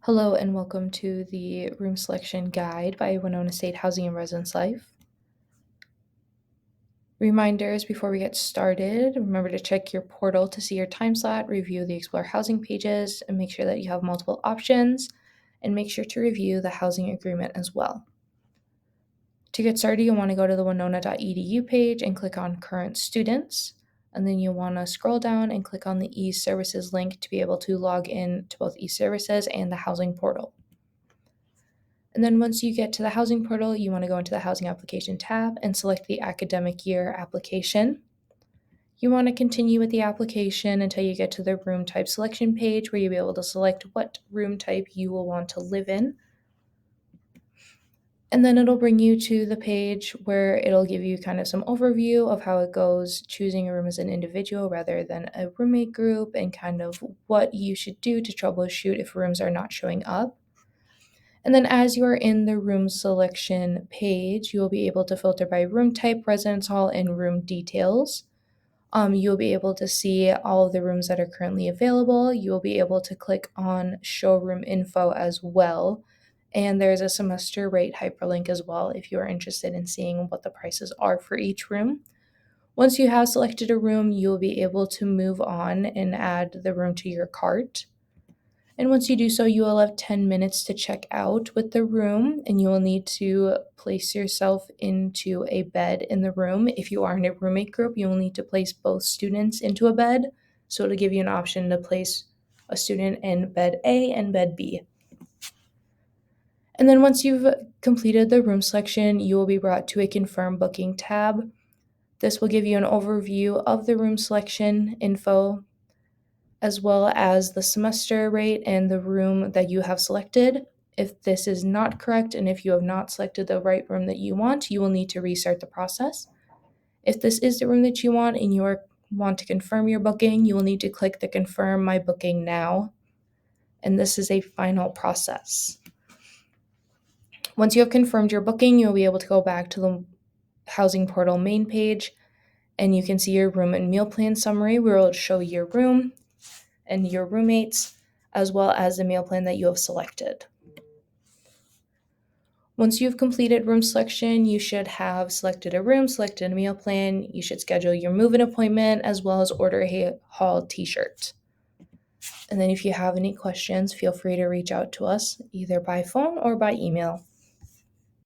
Hello and welcome to the Room Selection Guide by Winona State Housing and Residence Life. Reminders before we get started, remember to check your portal to see your time slot, review the Explore Housing pages, and make sure that you have multiple options, and make sure to review the housing agreement as well. To get started, you'll want to go to the winona.edu page and click on Current Students, and then you'll want to scroll down and click on the e-services link to be able to log in to both e-services and the housing portal. And then once you get to the housing portal, you want to go into the housing application tab and select the academic year application. You want to continue with the application until you get to the room type selection page where you'll be able to select what room type you will want to live in. And then it'll bring you to the page where it'll give you kind of some overview of how it goes choosing a room as an individual rather than a roommate group, and kind of what you should do to troubleshoot if rooms are not showing up. And then as you are in the room selection page, you'll be able to filter by room type, residence hall, and room details. You'll be able to see all of the rooms that are currently available. You'll be able to click on showroom info as well. And there's a semester rate hyperlink as well if you are interested in seeing what the prices are for each room. Once you have selected a room, you'll be able to move on and add the room to your cart. And once you do so, you will have 10 minutes to check out with the room, and you will need to place yourself into a bed in the room. If you are in a roommate group, you will need to place both students into a bed. So it'll give you an option to place a student in bed A and bed B. And then once you've completed the room selection, you will be brought to a confirm booking tab. This will give you an overview of the room selection info, as well as the semester rate and the room that you have selected. If this is not correct and if you have not selected the right room that you want, you will need to restart the process. If this is the room that you want and you want to confirm your booking, you will need to click the Confirm My Booking Now, and this is a final process. Once you have confirmed your booking, you'll be able to go back to the housing portal main page, and you can see your room and meal plan summary where it will show your room and your roommates, as well as the meal plan that you have selected. Once you've completed room selection, you should have selected a room, selected a meal plan. You should schedule your move-in appointment, as well as order a hall t-shirt. And then if you have any questions, feel free to reach out to us either by phone or by email.